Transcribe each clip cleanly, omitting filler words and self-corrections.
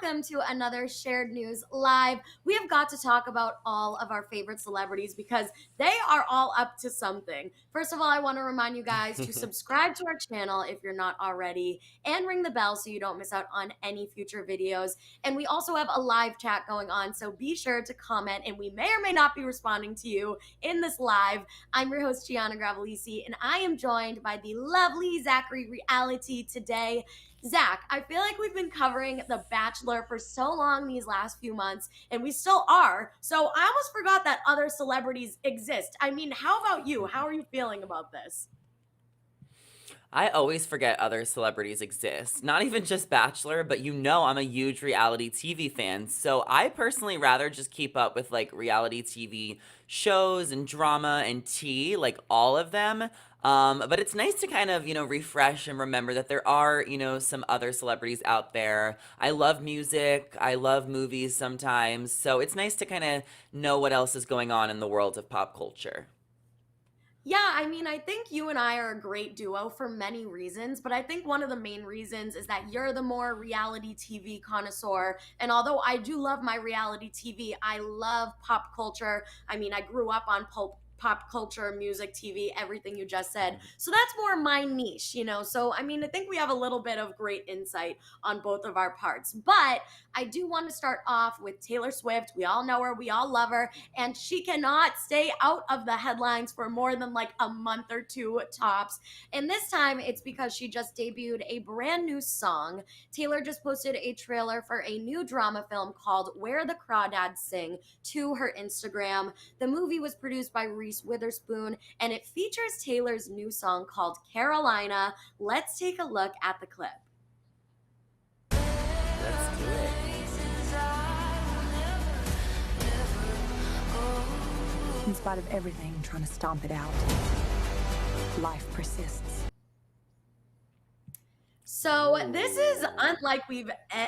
welcome to another Shared News Live. We have got to talk about all of our favorite celebrities because they are all up to something. First of all, I want to remind you guys to subscribe to our channel if you're not already and ring the bell so you don't miss out on any future videos. And we also have a live chat going on, so be sure to comment and we may or may not be responding to you in this live. I'm your host, Gianna Gravelisi, and I am joined by the lovely Zachary Reality today. Zach, I feel like we've been covering The Bachelor for so long these last few months, and we still are. So I almost forgot that other celebrities exist. I mean, how about you? How are you feeling about this? I always forget other celebrities exist. Not even just Bachelor, but I'm a huge reality TV fan. So I personally rather just keep up with like reality TV shows and drama and tea, like all of them. But it's nice to kind of, refresh and remember that there are, some other celebrities out there. I love music. I love movies sometimes. So it's nice to kind of know what else is going on in the world of pop culture. Yeah, I mean, I think you and I are a great duo for many reasons, but I think one of the main reasons is that you're the more reality TV connoisseur. And although I do love my reality TV, I love pop culture. I mean, I grew up on pop culture, music, TV, everything you just said. So that's more my niche. So, I mean, I think we have a little bit of great insight on both of our parts. But I do want to start off with Taylor Swift. We all know her, we all love her, and she cannot stay out of the headlines for more than like a month or two tops. And this time it's because she just debuted a brand new song. Taylor just posted a trailer for a new drama film called Where the Crawdads Sing to her Instagram. The movie was produced by Reese Witherspoon and it features Taylor's new song called Carolina. Let's take a look at the clip. Let's do it. In spite of everything trying to stomp it out, life persists. So this is unlike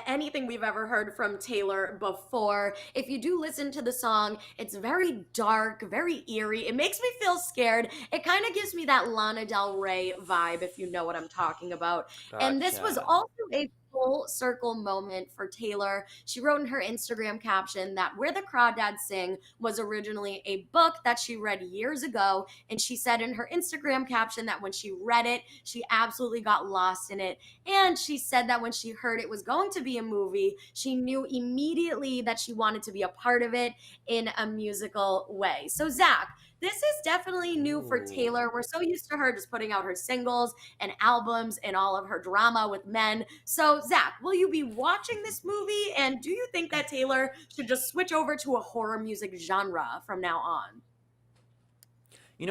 anything we've ever heard from Taylor before. If you do listen to the song, it's very dark, very eerie. It makes me feel scared. It kind of gives me that Lana Del Rey vibe, if you know what I'm talking about. And this was Gotcha. also a full circle moment for Taylor. She wrote in her Instagram caption that Where the Crawdads Sing was originally a book that she read years ago. And she said in her Instagram caption that when she read it, she absolutely got lost in it. And she said that when she heard it was going to be a movie, she knew immediately that she wanted to be a part of it in a musical way. So, Zach, this is definitely new for Ooh. Taylor. We're so used to her just putting out her singles and albums and all of her drama with men. So, Zach, will you be watching this movie? And do you think that Taylor should just switch over to a horror music genre from now on?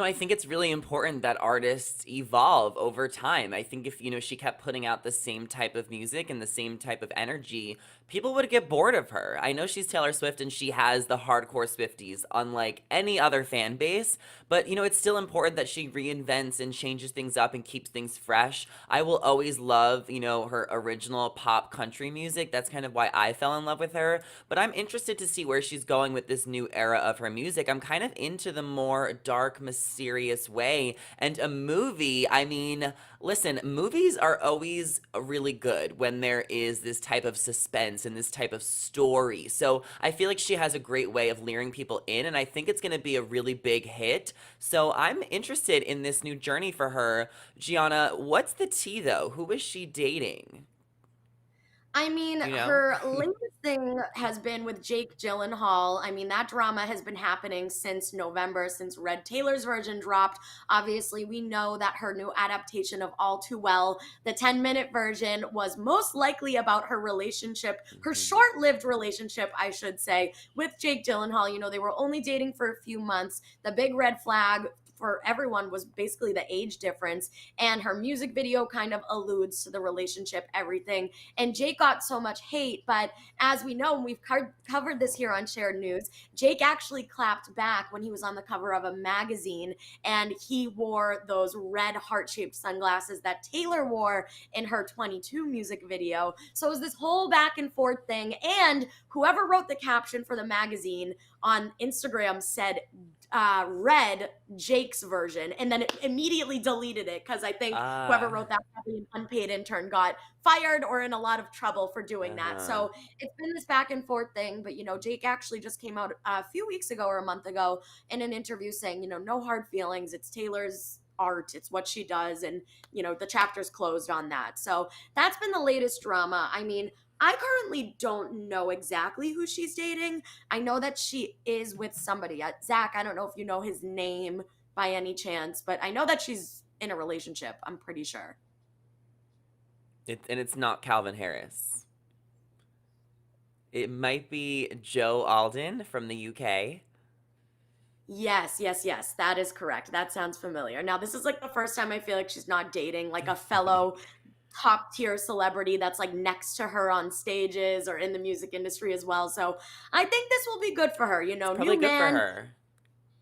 I think it's really important that artists evolve over time. I think if, she kept putting out the same type of music and the same type of energy, people would get bored of her. I know she's Taylor Swift and she has the hardcore Swifties, unlike any other fan base, but, it's still important that she reinvents and changes things up and keeps things fresh. I will always love, her original pop country music. That's kind of why I fell in love with her. But I'm interested to see where she's going with this new era of her music. I'm kind of into the more dark, mysterious way. And a movie, I mean, listen, movies are always really good when there is this type of suspense and this type of story. So I feel like she has a great way of luring people in, and I think it's going to be a really big hit. So I'm interested in this new journey for her. Gianna, what's the tea though? Who is she dating? I mean, Do you know? her latest thing has been with Jake Gyllenhaal. I mean, that drama has been happening since November, since Red Taylor's version dropped. Obviously, we know that her new adaptation of All Too Well, the 10-minute version, was most likely about her relationship, her Mhm. short-lived relationship, I should say, with Jake Gyllenhaal. They were only dating for a few months. The big red flag for everyone was basically the age difference, and her music video kind of alludes to the relationship, everything. And Jake got so much hate, but as we know, and we've covered this here on Shared News, Jake actually clapped back when he was on the cover of a magazine and he wore those red heart-shaped sunglasses that Taylor wore in her 22 music video. So it was this whole back and forth thing, and whoever wrote the caption for the magazine on Instagram said read Jake's version and then it immediately deleted it because I think whoever Ah, wrote that, probably an unpaid intern, got fired or in a lot of trouble for doing that. uh-huh. So it's been this back and forth thing. But, Jake actually just came out a few weeks ago or a month ago in an interview saying, no hard feelings. It's Taylor's art, it's what she does. And, the chapter's closed on that. So that's been the latest drama. I mean, I currently don't know exactly who she's dating. I know that she is with somebody. Zach, I don't know if you know his name by any chance, but I know that she's in a relationship. I'm pretty sure. And it's not Calvin Harris. It might be Joe Alden from the UK. Yes, yes, yes. That is correct. That sounds familiar. Now, this is like the first time I feel like she's not dating like a fellow top tier celebrity that's like next to her on stages or in the music industry as well. So I think this will be good for her. It's probably New good for man, her.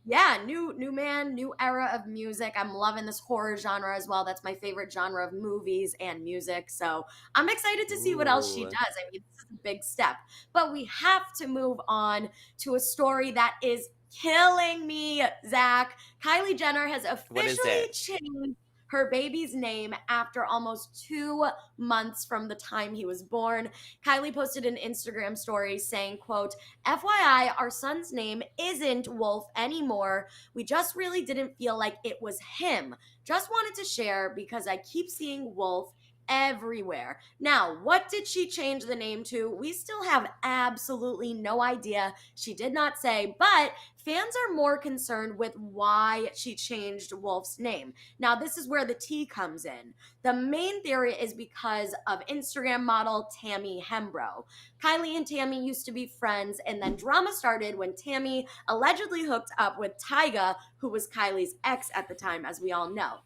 yeah, new man, new era of music. I'm loving this horror genre as well. That's my favorite genre of movies and music. So I'm excited to see what else she Ooh. does. I mean, this is a big step. But we have to move on to a story that is killing me, Zach. Kylie Jenner has What is officially it? changed her baby's name after almost 2 months from the time he was born. Kylie posted an Instagram story saying, quote, FYI, our son's name isn't Wolf anymore. We just really didn't feel like it was him. Just wanted to share because I keep seeing Wolf everywhere. Now, what did she change the name to? We still have absolutely no idea. She did not say, but fans are more concerned with why she changed Wolf's name. Now, this is where the tea comes in. The main theory is because of Instagram model Tammy Hembrow. Kylie and Tammy used to be friends, and then drama started when Tammy allegedly hooked up with Tyga, who was Kylie's ex at the time, as we all know.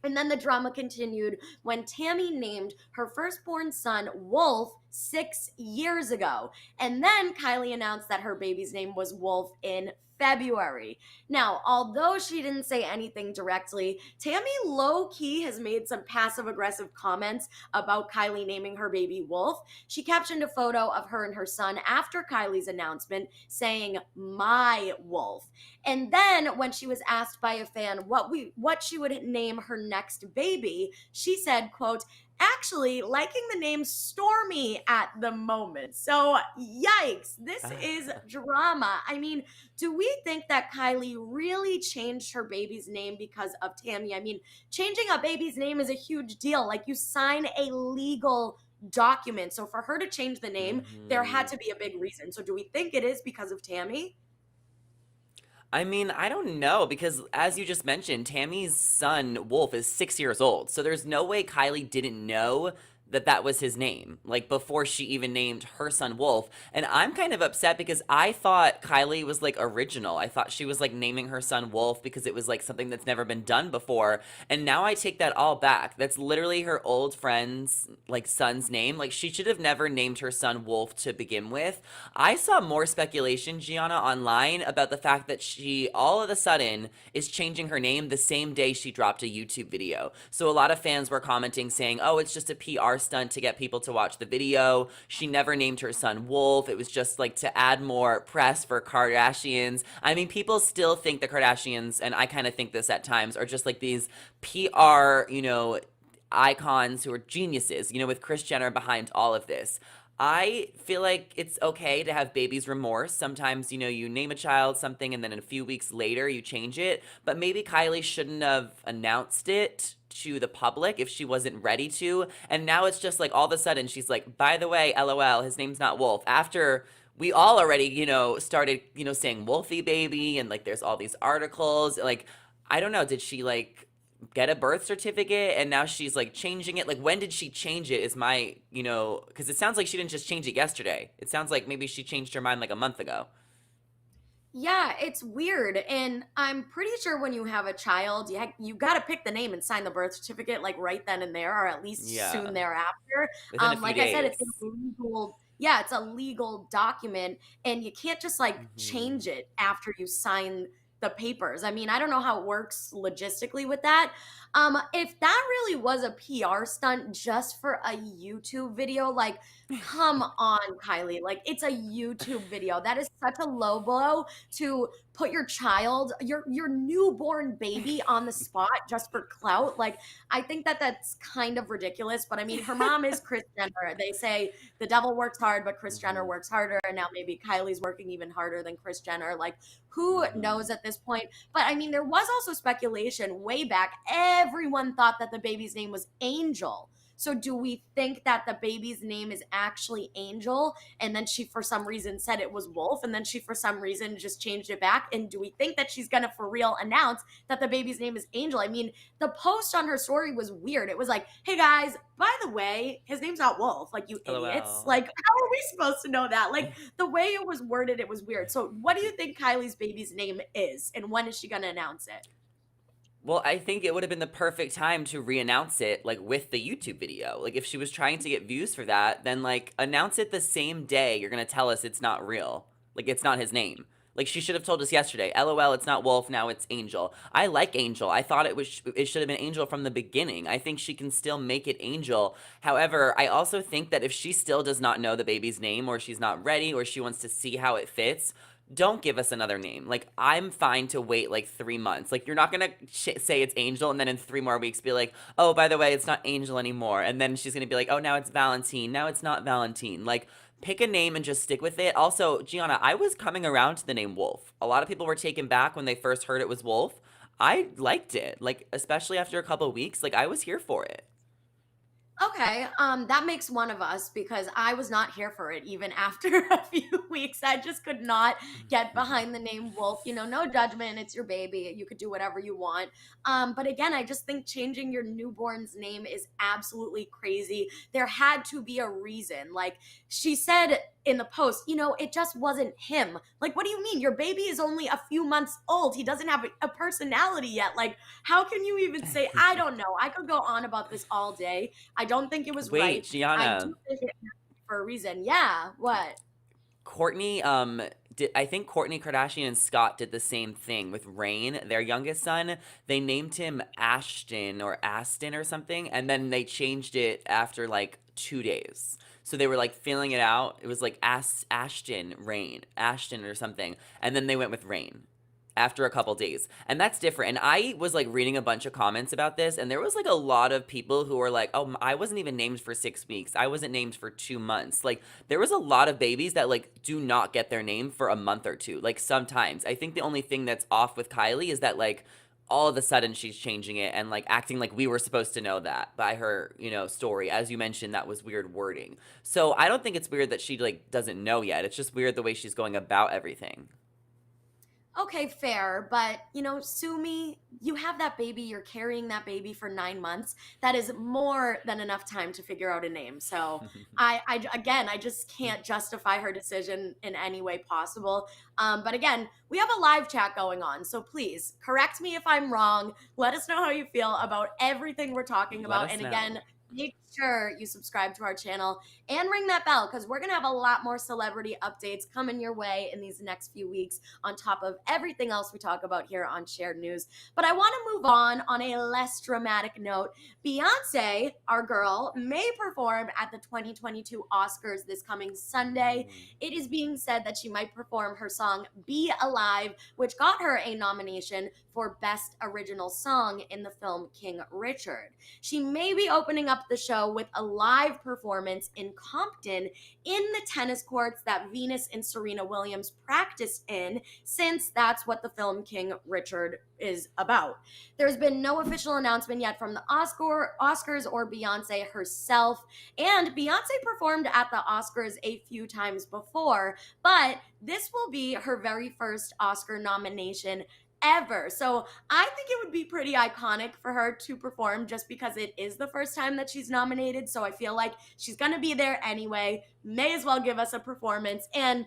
And then the drama continued when Tammy named her firstborn son Wolf 6 years ago. And then Kylie announced that her baby's name was Wolf in February. Now, although she didn't say anything directly, Tammy low key has made some passive aggressive comments about Kylie naming her baby Wolf. She captioned a photo of her and her son after Kylie's announcement saying, "My Wolf." And then when she was asked by a fan what she would name her next baby, she said, quote, actually liking the name Stormy at the moment. So, yikes, this is drama. I mean, do we think that Kylie really changed her baby's name because of Tammy? I mean, changing a baby's name is a huge deal. Like, you sign a legal document. So, for her to change the name, there had Hmm. to be a big reason. So, do we think it is because of Tammy? I mean, I don't know because as you just mentioned, Tammy's son Wolf is 6 years old. So there's no way Kylie didn't know that that was his name, like before she even named her son Wolf. And I'm kind of upset because I thought Kylie was like original. I thought she was like naming her son Wolf because it was like something that's never been done before. And now I take that all back. That's literally her old friend's like son's name. Like she should have never named her son Wolf to begin with. I saw more speculation, Gianna, online about the fact that she all of a sudden is changing her name the same day she dropped a YouTube video. So a lot of fans were commenting saying, oh, it's just a PR stunt to get people to watch the video. She never named her son Wolf. It was just like to add more press for Kardashians. I mean, people still think the Kardashians, and I kind of think this at times, are just like these PR, icons who are geniuses, with Kris Jenner behind all of this. I feel like it's okay to have baby's remorse. Sometimes, you name a child something and then a few weeks later you change it. But maybe Kylie shouldn't have announced it to the public if she wasn't ready to. And now it's just like all of a sudden she's like, by the way, LOL, his name's not Wolf. After we all already, started, saying Wolfie baby and like there's all these articles. Like, I don't know, did she like get a birth certificate and now she's like changing it? Like, when did she change it is my, because it sounds like she didn't just change it yesterday. It sounds like maybe she changed her mind like a month ago. Yeah, it's weird. And I'm pretty sure when you have a child, you got to pick the name and sign the birth certificate like right then and there, or at least soon Yeah, thereafter. within a few Like I said, days. it's a legal document, and you can't just like Hmm. change it after you sign the papers. I mean, I don't know how it works logistically with that. If that really was a PR stunt just for a YouTube video, like, come on, Kylie. Like, it's a YouTube video. That is such a low blow to put your child, your newborn baby on the spot just for clout. Like, I think that that's kind of ridiculous. But I mean, her mom is Kris Jenner. They say the devil works hard, but Kris Jenner Mhm. works harder. And now maybe Kylie's working even harder than Kris Jenner. Like, who Mhm. knows at this point? But I mean, there was also speculation way back. Everyone thought that the baby's name was Angel. So do we think that the baby's name is actually Angel? And then she, for some reason, said it was Wolf. And then she, for some reason, just changed it back. And do we think that she's going to, for real, announce that the baby's name is Angel? I mean, the post on her story was weird. It was like, hey guys, by the way, his name's not Wolf. Like, you idiots. LOL. Like, how are we supposed to know that? Like, the way it was worded, it was weird. So, what do you think Kylie's baby's name is? And when is she going to announce it? Well, I think it would have been the perfect time to re-announce it, like, with the YouTube video. Like, if she was trying to get views for that, then, like, announce it the same day you're gonna tell us it's not real. Like, it's not his name. Like, she should have told us yesterday, LOL, it's not Wolf, now it's Angel. I like Angel. I thought it should have been Angel from the beginning. I think she can still make it Angel. However, I also think that if she still does not know the baby's name, or she's not ready, or she wants to see how it fits, don't give us another name. Like, I'm fine to wait like 3 months. Like, you're not gonna say it's Angel and then in 3 more weeks be like, oh, by the way, it's not Angel anymore. And then she's gonna be like, oh, now it's Valentine. Now it's not Valentine. Like, pick a name and just stick with it. Also, Gianna, I was coming around to the name Wolf. A lot of people were taken back when they first heard it was Wolf. I liked it. Like, especially after a couple of weeks, like, I was here for it. Okay, that makes one of us because I was not here for it even after a few weeks. I just could not get behind the name Wolf. You know, no judgment. It's your baby. You could do whatever you want. But again, I just think changing your newborn's name is absolutely crazy. There had to be a reason. Like she said in the post, you know, it just wasn't him. Like, what do you mean? Your baby is only a few months old. He doesn't have a personality yet. Like, how can you even say, I don't know? I could go on about this all day. I don't think it was Wait, right. I Gianna. do think it happened for a reason. Yeah. What? Courtney, I think Courtney Kardashian and Scott did the same thing with Rain, their youngest son. They named him Ashton or Aston or something, and then they changed it after like 2 days. So they were like filling it out. It was like Ashton Rain, Ashton or something, and then they went with Rain after a couple days. And that's different. And I was like reading a bunch of comments about this, and there was like a lot of people who were like, oh, I wasn't even named for 6 weeks. I wasn't named for 2 months. Like, there was a lot of babies that like do not get their name for a month or two. Like, sometimes. I think the only thing that's off with Kylie is that like all of a sudden she's changing it and like acting like we were supposed to know that by her, story. As you mentioned, that was weird wording. So I don't think it's weird that she like doesn't know yet. It's just weird the way she's going about everything. Okay, fair, but you know, sue me. You have that baby, you're carrying that baby for 9 months. That is more than enough time to figure out a name. So again, I just can't justify her decision in any way possible. But again, we have a live chat going on. So please correct me if I'm wrong. Let us know how you feel about everything we're talking Let about. us And know. again, make sure you subscribe to our channel and ring that bell because we're going to have a lot more celebrity updates coming your way in these next few weeks on top of everything else we talk about here on Shared News. But I want to move on a less dramatic note. Beyonce, our girl, may perform at the 2022 Oscars this coming Sunday. Mm. It is being said that she might perform her song Be Alive, which got her a nomination for Best Original Song in the film King Richard. She may be opening up the show with a live performance in Compton in the tennis courts that Venus and Serena Williams practiced in, since that's what the film King Richard is about. There's been no official announcement yet from the Oscars or Beyonce herself, and Beyonce performed at the Oscars a few times before, but this will be her very first Oscar nomination ever. So I think it would be pretty iconic for her to perform just because it is the first time that she's nominated. So I feel like she's going to be there anyway. May as well give us a performance. And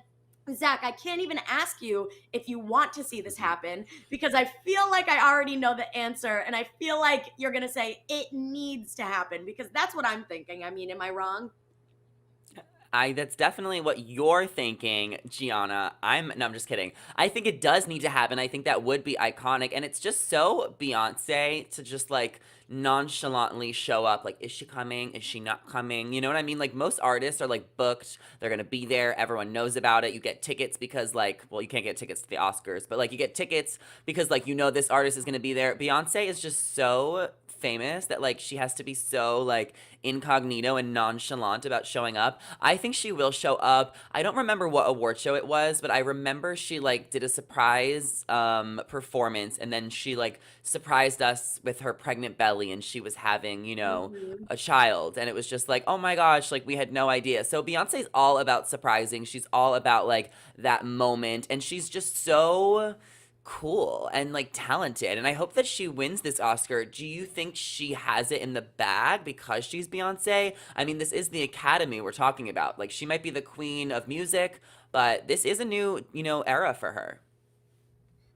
Zach, I can't even ask you if you want to see this happen because I feel like I already know the answer. And I feel like you're going to say it needs to happen because that's what I'm thinking. I mean, am I wrong? That's definitely what you're thinking, Gianna. No, I'm just kidding. I think it does need to happen. I think that would be iconic, and it's just so Beyonce to just like nonchalantly show up. Like, is she coming? Is she not coming? You know what I mean? Like most artists are like booked. They're gonna be there. Everyone knows about it. You get tickets because like, well, you can't get tickets to the Oscars, but like you get tickets because like you know this artist is gonna be there. Beyonce is just so famous that like she has to be so like incognito and nonchalant about showing up. I think she will show up. I don't remember what award show it was, but I remember she like did a surprise performance, and then she like surprised us with her pregnant belly, and she was having, Mhm. a child, and it was just like, "Oh my gosh, like we had no idea." So Beyonce's all about surprising. She's all about like that moment, and she's just so cool and like talented, and I hope that she wins this Oscar. Do you think she has it in the bag because she's Beyonce? I mean, this is the Academy we're talking about. Like, she might be the queen of music, but this is a new, era for her.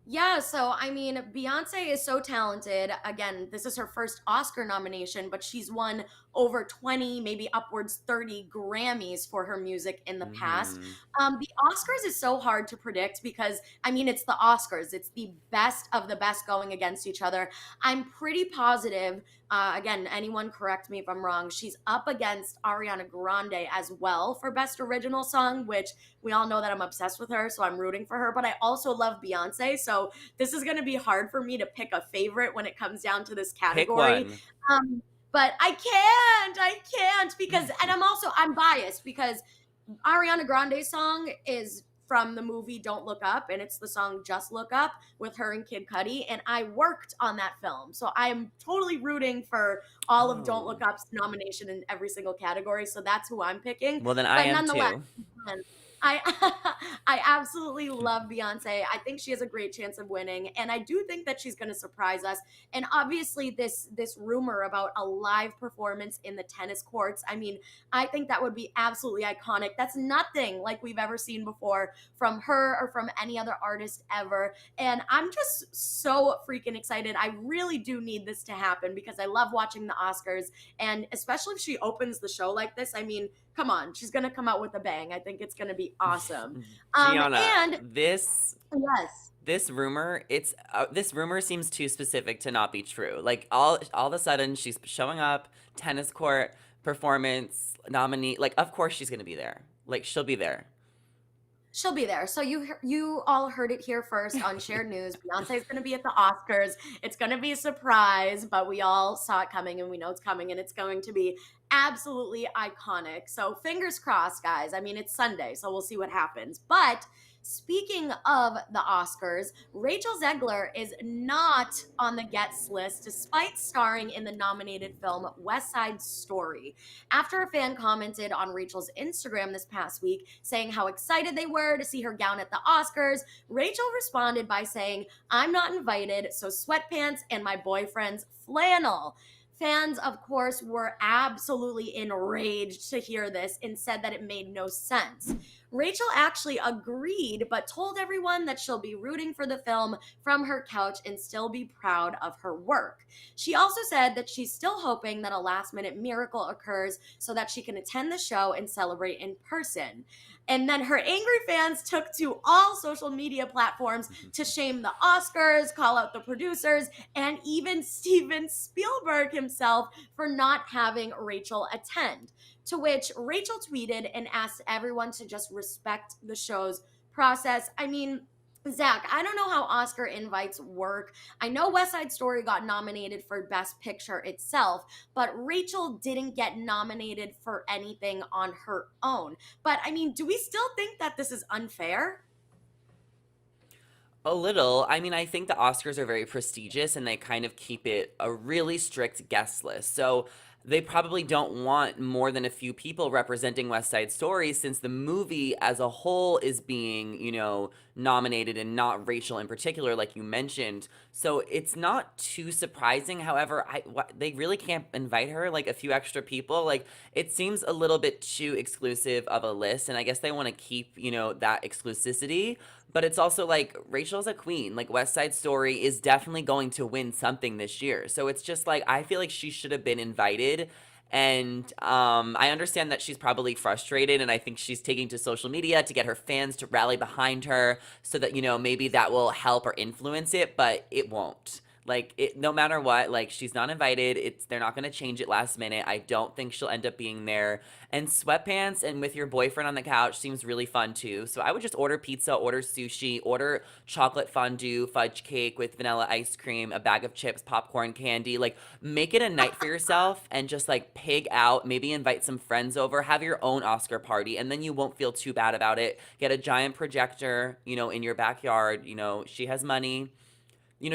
Yeah, so I mean, Beyonce is so talented. Again, this is her first Oscar nomination, but she's won over 20, maybe upwards 30 Grammys for her music in the past. Hmm. The Oscars is so hard to predict because, I mean, it's the Oscars. It's the best of the best going against each other. I'm pretty positive, again, anyone correct me if I'm wrong, she's up against Ariana Grande as well for Best Original Song, which we all know that I'm obsessed with her, so I'm rooting for her. But I also love Beyonce, so this is going to be hard for me to pick a favorite when it comes down to this Pick category. one. Um, but I can't because, and I'm biased because Ariana Grande's song is from the movie Don't Look Up, and it's the song Just Look Up with her and Kid Cudi, and I worked on that film. So I am totally rooting for all of Don't Oh. Look Up's nomination in every single category, so that's who I'm picking. Well, then I But am nonetheless, too. I I absolutely love Beyonce. I think she has a great chance of winning, and I do think that she's going to surprise us. And obviously, this rumor about a live performance in the tennis courts. I mean, I think that would be absolutely iconic. That's nothing like we've ever seen before from her or from any other artist ever. And I'm just so freaking excited. I really do need this to happen because I love watching the Oscars, and especially if she opens the show like this. I mean, come on, she's gonna come out with a bang. I think it's gonna be awesome. Gianna, And yes, this rumor seems too specific to not be true. Like all of a sudden she's showing up, tennis court, performance, nominee. Like of course she's gonna be there. Like she'll be there. she'll be there. So you all heard it here first on Shared News. Beyonce's gonna be at the Oscars. It's gonna be a surprise, but we all saw it coming, and we know it's coming, and it's going to be absolutely iconic. So fingers crossed, guys. I mean, it's Sunday, so we'll see what happens. But speaking of the Oscars, Rachel Zegler is not on the Gets list despite starring in the nominated film West Side Story. After a fan commented on Rachel's Instagram this past week saying how excited they were to see her gown at the Oscars, Rachel responded by saying, "I'm not invited, so sweatpants and my boyfriend's flannel." Fans, of course, were absolutely enraged to hear this and said that it made no sense. Rachel actually agreed, but told everyone that she'll be rooting for the film from her couch and still be proud of her work. She also said that she's still hoping that a last minute miracle occurs so that she can attend the show and celebrate in person. And then her angry fans took to all social media platforms to shame the Oscars, call out the producers, and even Steven Spielberg himself for not having Rachel attend. To which Rachel tweeted and asked everyone to just respect the show's process. I mean, Zach, I don't know how Oscar invites work. I know West Side Story got nominated for Best Picture itself, but Rachel didn't get nominated for anything on her own. But I mean, do we still think that this is unfair? A little. I mean, I think the Oscars are very prestigious and they kind of keep it a really strict guest list. So they probably don't want more than a few people representing West Side Story since the movie as a whole is being, nominated and not Rachel in particular, like you mentioned. So it's not too surprising. However, they really can't invite her, like a few extra people. Like it seems a little bit too exclusive of a list. And I guess they want to keep, that exclusivity. But it's also like Rachel's a queen. Like West Side Story is definitely going to win something this year. So it's just like I feel like she should have been invited. And I understand that she's probably frustrated, and I think she's taking to social media to get her fans to rally behind her so that, maybe that will help or influence it, but it won't. Like, no matter what, like, she's not invited. They're not going to change it last minute. I don't think she'll end up being there. And sweatpants and with your boyfriend on the couch seems really fun too. So I would just order pizza, order sushi, order chocolate fondue, fudge cake with vanilla ice cream, a bag of chips, popcorn, candy. Like, make it a night for yourself and just like pig out. Maybe invite some friends over, have your own Oscar party, and then you won't feel too bad about it. Get a giant projector, in your backyard. She has money.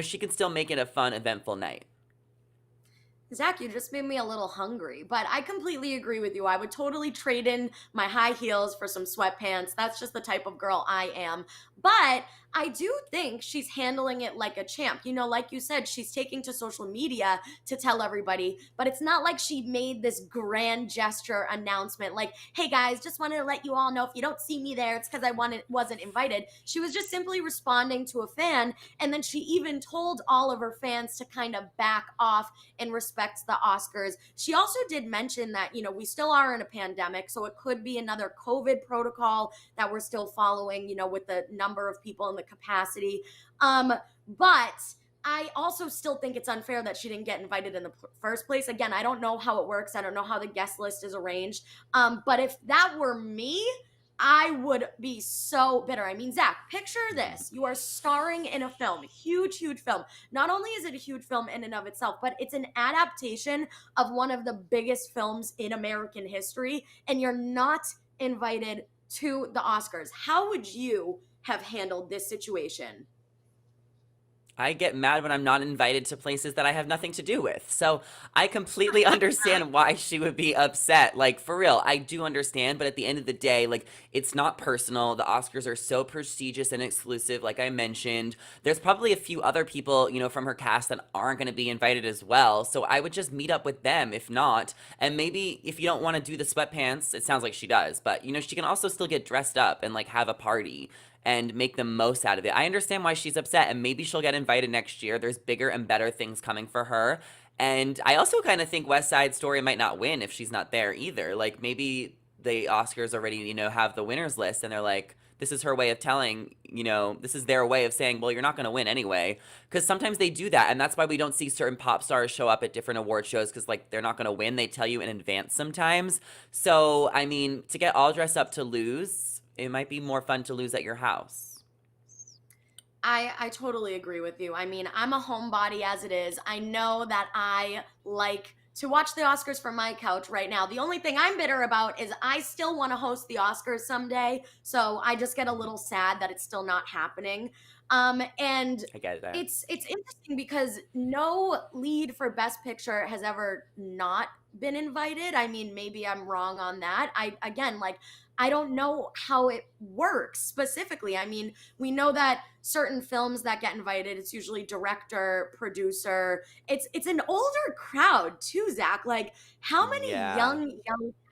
She can still make it a fun, eventful night. Zach, you just made me a little hungry, but I completely agree with you. I would totally trade in my high heels for some sweatpants. That's just the type of girl I am. But I do think she's handling it like a champ. Like you said, she's taking to social media to tell everybody, but it's not like she made this grand gesture announcement like, hey guys, just wanted to let you all know if you don't see me there, it's because wasn't invited. She was just simply responding to a fan, and then she even told all of her fans to kind of back off and respect the Oscars. She also did mention that, we still are in a pandemic, so it could be another COVID protocol that we're still following, with the number of people in the capacity. But I also still think it's unfair that she didn't get invited in the first place. Again, I don't know how it works. I don't know how the guest list is arranged. But if that were me, I would be so bitter. I mean, Zach, picture this. You are starring in a film, huge, huge film. Not only is it a huge film in and of itself, but it's an adaptation of one of the biggest films in American history, and you're not invited to the Oscars. How would you have handled this situation? I get mad when I'm not invited to places that I have nothing to do with. So I completely understand why she would be upset. Like, for real, I do understand. But at the end of the day, like, it's not personal. The Oscars are so prestigious and exclusive, like I mentioned. There's probably a few other people, from her cast that aren't going to be invited as well. So I would just meet up with them if not. And maybe if you don't want to do the sweatpants, it sounds like she does. But, she can also still get dressed up and, like, have a party and make the most out of it. I understand why she's upset, and maybe she'll get invited next year. There's bigger and better things coming for her. And I also kind of think West Side Story might not win if she's not there either. Like, maybe the Oscars already, have the winners list, and they're like, this is her way of telling, this is their way of saying, well, you're not going to win anyway. Because sometimes they do that, and that's why we don't see certain pop stars show up at different award shows, because, like, they're not going to win. They tell you in advance sometimes. So, I mean, to get all dressed up to lose, it might be more fun to lose at your house. I totally agree with you. I mean, I'm a homebody as it is. I know that I like to watch the Oscars from my couch right now. The only thing I'm bitter about is I still want to host the Oscars someday. So I just get a little sad that it's still not happening. And I get that. it's interesting because no lead for Best Picture has ever not been invited. I mean, maybe I'm wrong on that. I don't know how it works specifically. I mean, we know that certain films that get invited, it's usually director, producer. It's an older crowd too, Zach. Like, how many Yeah. young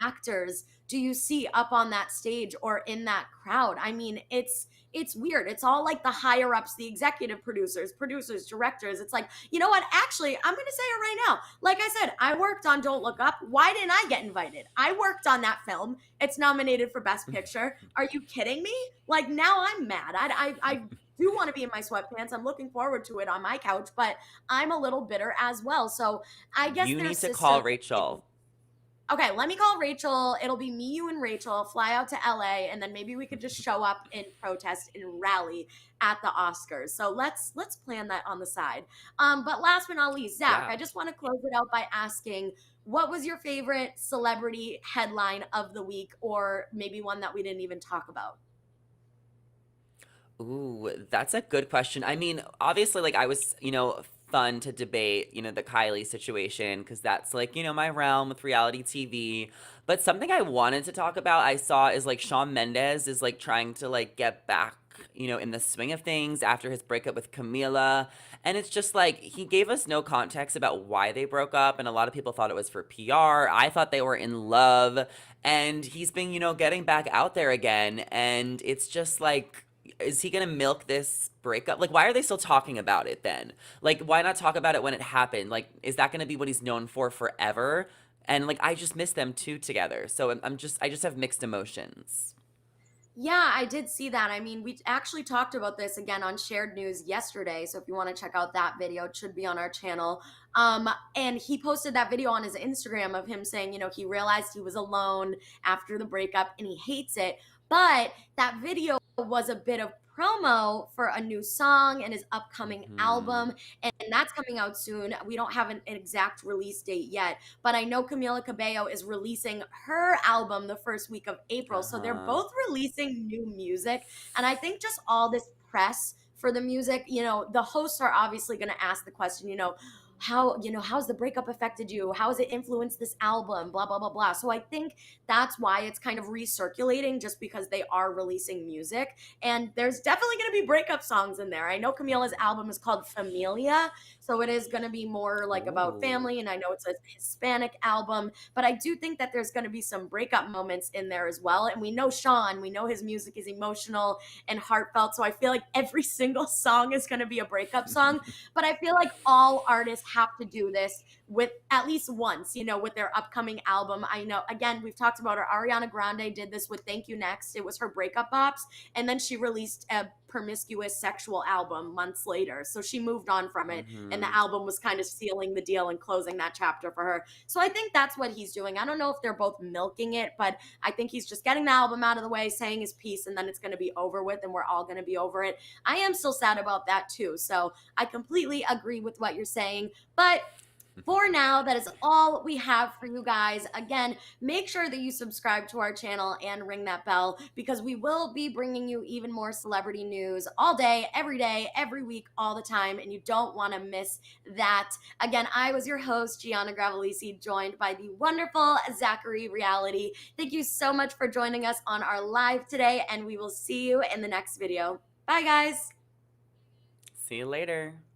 actors do you see up on that stage or in that crowd? I mean, it's weird. It's all like the higher ups, the executive producers, directors. It's like, you know what? Actually, I'm going to say it right now. Like I said, I worked on Don't Look Up. Why didn't I get invited? I worked on that film. It's nominated for Best Picture. Are you kidding me? Like, now I'm mad. I do want to be in my sweatpants. I'm looking forward to it on my couch, but I'm a little bitter as well. So I guess You their need to system. call Rachel. Okay, let me call Rachel. It'll be me, you, and Rachel. Fly out to LA, and then maybe we could just show up and protest and rally at the Oscars. So let's plan that on the side. But last but not least, Zach, Yeah. I just want to close it out by asking, what was your favorite celebrity headline of the week, or maybe one that we didn't even talk about? Ooh, that's a good question. I mean, obviously, like, I was, fun to debate, the Kylie situation, because that's, like, my realm with reality TV. But something I wanted to talk about, I saw, is, like, Shawn Mendes is, like, trying to, like, get back, in the swing of things after his breakup with Camila. And it's just like, he gave us no context about why they broke up, and a lot of people thought it was for PR. I thought they were in love, and he's been, getting back out there again, and it's just like, is he gonna milk this breakup? Like, why are they still talking about it then? Like, why not talk about it when it happened? Like, is that gonna be what he's known for forever? and like I just miss them two together. So I just have mixed emotions. Yeah, I did see that. I mean, we actually talked about this again on Shared News yesterday. So if you want to check out that video, it should be on our channel. And he posted that video on his Instagram of him saying, he realized he was alone after the breakup and he hates it. But that video was a bit of promo for a new song and his upcoming Hmm. album. And that's coming out soon. We don't have an exact release date yet, but I know Camila Cabello is releasing her album the first week of April. So they're Uh-huh. both releasing new music. And I think just all this press for the music, the hosts are obviously going to ask the question, how's the breakup affected you? How has it influenced this album? Blah, blah, blah, blah. So I think that's why it's kind of recirculating just because they are releasing music. And there's definitely going to be breakup songs in there. I know Camila's album is called Familia. So it is going to be more like about Ooh. family. And I know it's a Hispanic album, but I do think that there's going to be some breakup moments in there as well. And we know Shawn, we know his music is emotional and heartfelt. So I feel like every single song is going to be a breakup song. But I feel like all artists have to do this with at least once, with their upcoming album. I know, again, we've talked about her. Ariana Grande did this with Thank You Next. It was her breakup bops. And then she released a promiscuous sexual album months later. So she moved on from it. And the Hmm. album was kind of sealing the deal and closing that chapter for her. So I think that's what he's doing. I don't know if they're both milking it, but I think he's just getting the album out of the way, saying his piece, and then it's going to be over with, and we're all going to be over it. I am still sad about that too. So I completely agree with what you're saying. But for now, that is all we have for you guys. Again, make sure that you subscribe to our channel and ring that bell because we will be bringing you even more celebrity news all day, every week, all the time, and you don't want to miss that. Again, I was your host, Gianna Gravelisi, joined by the wonderful Zachary Reality. Thank you so much for joining us on our live today, and we will see you in the next video. Bye, guys. See you later.